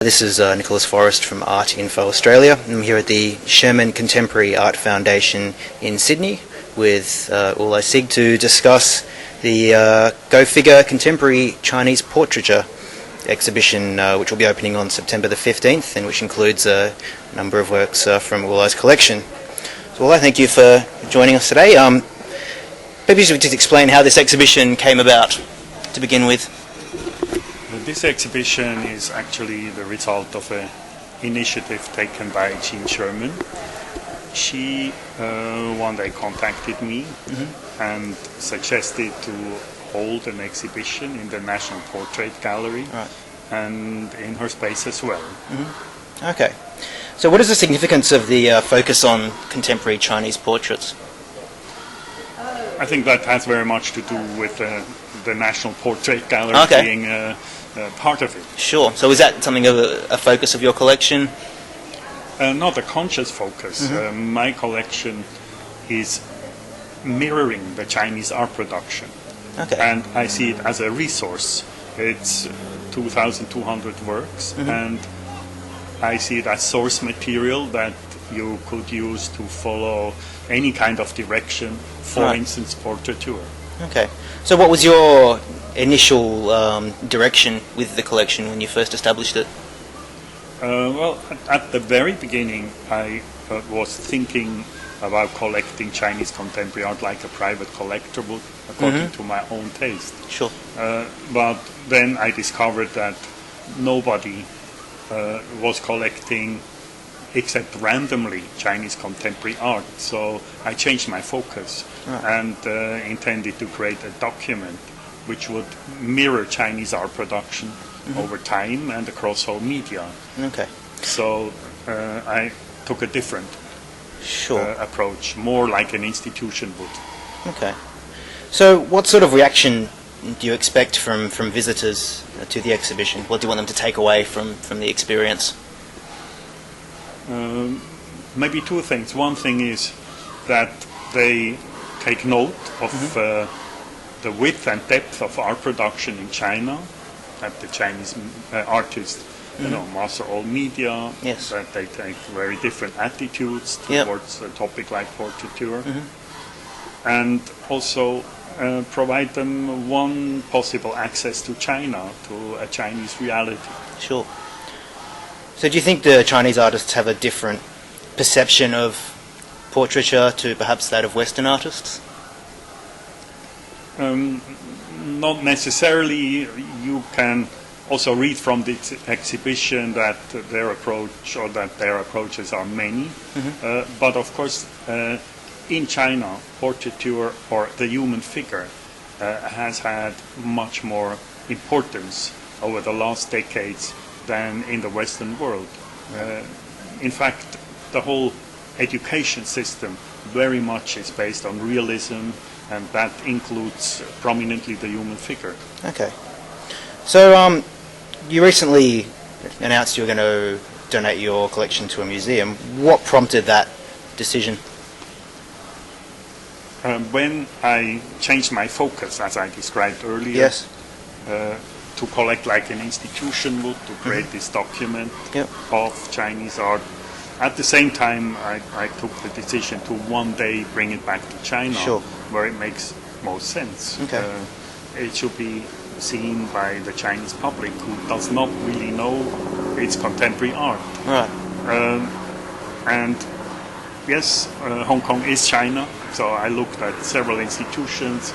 This is Nicholas Forrest from Art Info Australia. I'm here at the Sherman Contemporary Art Foundation in Sydney with Uli Sigg to discuss the Go Figure Contemporary Chinese Portraiture exhibition, which will be opening on September the 15th, and which includes a number of works from Uli's collection. So Uli, thank you for joining us today. Maybe you should just explain how this exhibition came about to begin with. This exhibition is actually the result of an initiative taken by Jean Sherman. She one day contacted me and suggested to hold an exhibition in the National Portrait Gallery and in her space as well. Okay. So what is the significance of the focus on contemporary Chinese portraits? I think that has very much to do with the National Portrait Gallery being part of it. Sure. So is that something of a focus of your collection? Not a conscious focus. My collection is mirroring the Chinese art production. Okay. And I see it as a resource. It's 2,200 works, and I see it as source material that you could use to follow any kind of direction, for instance, portraiture. Okay. So what was your initial direction with the collection when you first established it? Well, at the very beginning, I was thinking about collecting Chinese contemporary art like a private collector would, according to my own taste. Sure. But then I discovered that nobody was collecting except randomly Chinese contemporary art. So I changed my focus and intended to create a document which would mirror Chinese art production over time and across all media. Okay. So I took a different approach, more like an institution would. Okay. So what sort of reaction do you expect from visitors to the exhibition? What do you want them to take away from the experience? Maybe two things. One thing is that they take note of the width and depth of art production in China, that the Chinese artists master all media, that they take very different attitudes towards a topic like portraiture, and also provide them one possible access to China, to a Chinese reality. Sure. So do you think the Chinese artists have a different perception of portraiture to perhaps that of Western artists? Not necessarily. You can also read from the exhibition that their approach or that their approaches are many. But of course, in China, portraiture or the human figure has had much more importance over the last decades than in the Western world. In fact, the whole education system very much is based on realism, and that includes prominently the human figure. Okay. So you recently announced you were going to donate your collection to a museum. What prompted that decision? When I changed my focus, as I described earlier, to collect like an institution would, to create this document of Chinese art. At the same time, I took the decision to one day bring it back to China, where it makes most sense. Okay. It should be seen by the Chinese public who does not really know its contemporary art. Right. And yes, Hong Kong is China, so I looked at several institutions,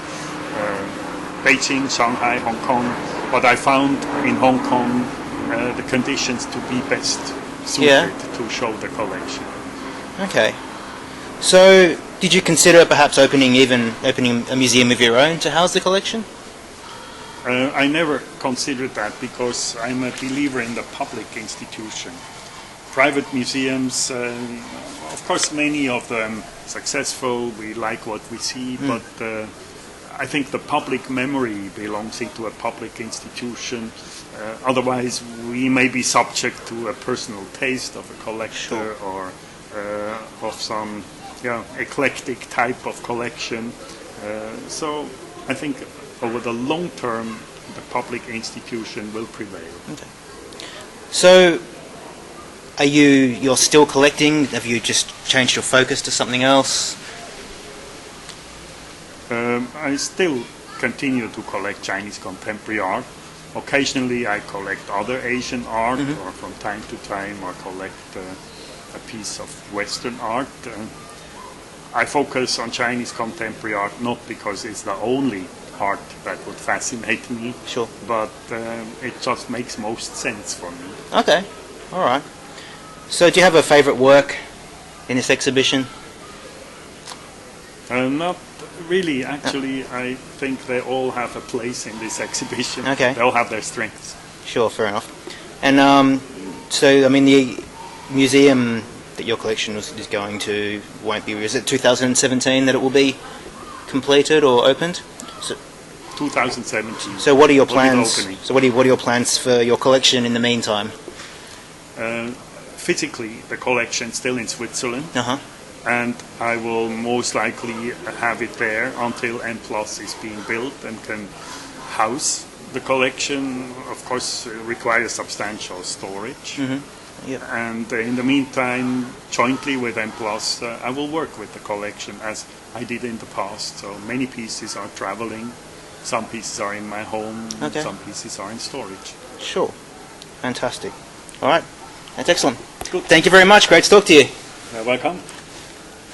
Beijing, Shanghai, Hong Kong, but I found in Hong Kong the conditions to be best suited to show the collection. Okay. So did you consider perhaps opening a museum of your own to house the collection? I never considered that because I'm a believer in the public institution. Private museums, of course many of them successful, we like what we see, but I think the public memory belongs into a public institution. Otherwise, we may be subject to a personal taste of a collector or of some eclectic type of collection. So I think over the long term, the public institution will prevail. Okay. So, you're still collecting? Have you just changed your focus to something else? I still continue to collect Chinese contemporary art. Occasionally I collect other Asian art, or from time to time I collect a piece of Western art. I focus on Chinese contemporary art not because it's the only art that would fascinate me, Sure. but it just makes most sense for me. Okay, all right. So do you have a favourite work in this exhibition? Not really, actually. I think they all have a place in this exhibition. Okay. They all have their strengths. Sure, fair enough. And so, I mean, the museum that your collection is going to won't be, is it 2017 that it will be completed or opened? So, 2017. so what are your will be the plans? opening. So what are your plans for your collection in the meantime? Physically, the collection is still in Switzerland, Uh-huh. and I will most likely have it there until N Plus is being built and can house the collection. Of course, requires substantial storage. Yeah. And in the meantime, jointly with N Plus, I will work with the collection as I did in the past. So many pieces are traveling, some pieces are in my home, Okay. some pieces are in storage. Sure. Fantastic. All right. That's excellent. Good. Thank you very much. Great to talk to you. You're welcome.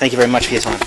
Thank you very much for your time.